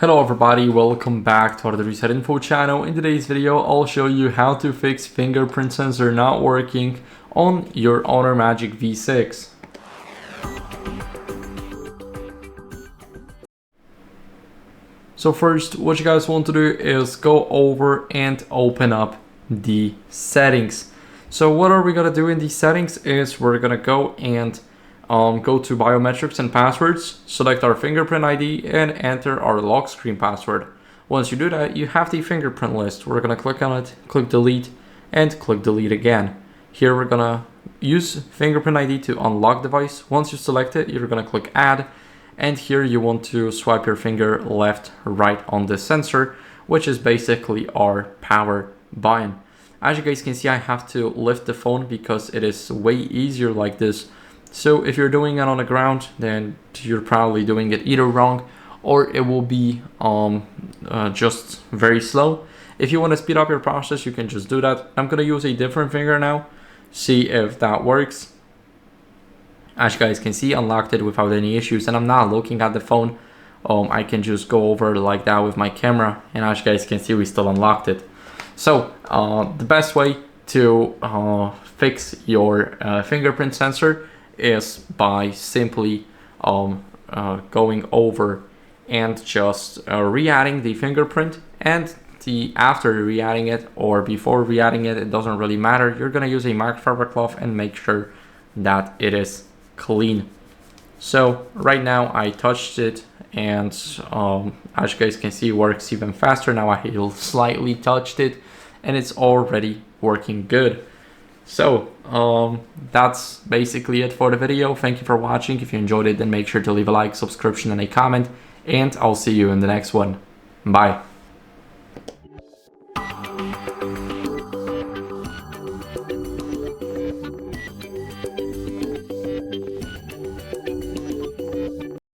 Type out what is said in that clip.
Hello everybody, welcome back to HardReset.Info channel. In today's video, I'll show you how to fix fingerprint sensor not working on your Honor Magic V6. So first, what you guys want to do is go over and open up the settings. So what are we gonna do in these settings is we're gonna go and go to Biometrics and Passwords, select our fingerprint ID and enter our lock screen password. Once you do that, you have the fingerprint list. We're gonna click on it, click delete, and click delete again. Here we're gonna use fingerprint ID to unlock device. Once you select it, you're gonna click add, and here you want to swipe your finger left, right on the sensor, which is basically our power button. As you guys can see, I have to lift the phone because it is way easier like this. So if you're doing it on the ground, then you're probably doing it either wrong or it will be just very slow. If you want to speed up your process, you can just do that. I'm going to use a different finger now, see if that works. As you guys can see, unlocked it without any issues, and I'm not looking at the phone. I can just go over like that with my camera, and as you guys can see, we still unlocked it. So the best way to fix your fingerprint sensor is by simply going over and just re-adding the fingerprint, and after re-adding it or before re-adding it, it doesn't really matter. You're gonna use a microfiber cloth and make sure that it is clean. So right now I touched it, and as you guys can see, it works even faster. Now I slightly touched it and it's already working good. So that's basically it for the video. Thank you for watching. If you enjoyed it, then make sure to leave a like, subscription, and a comment, and I'll see you in the next one. Bye.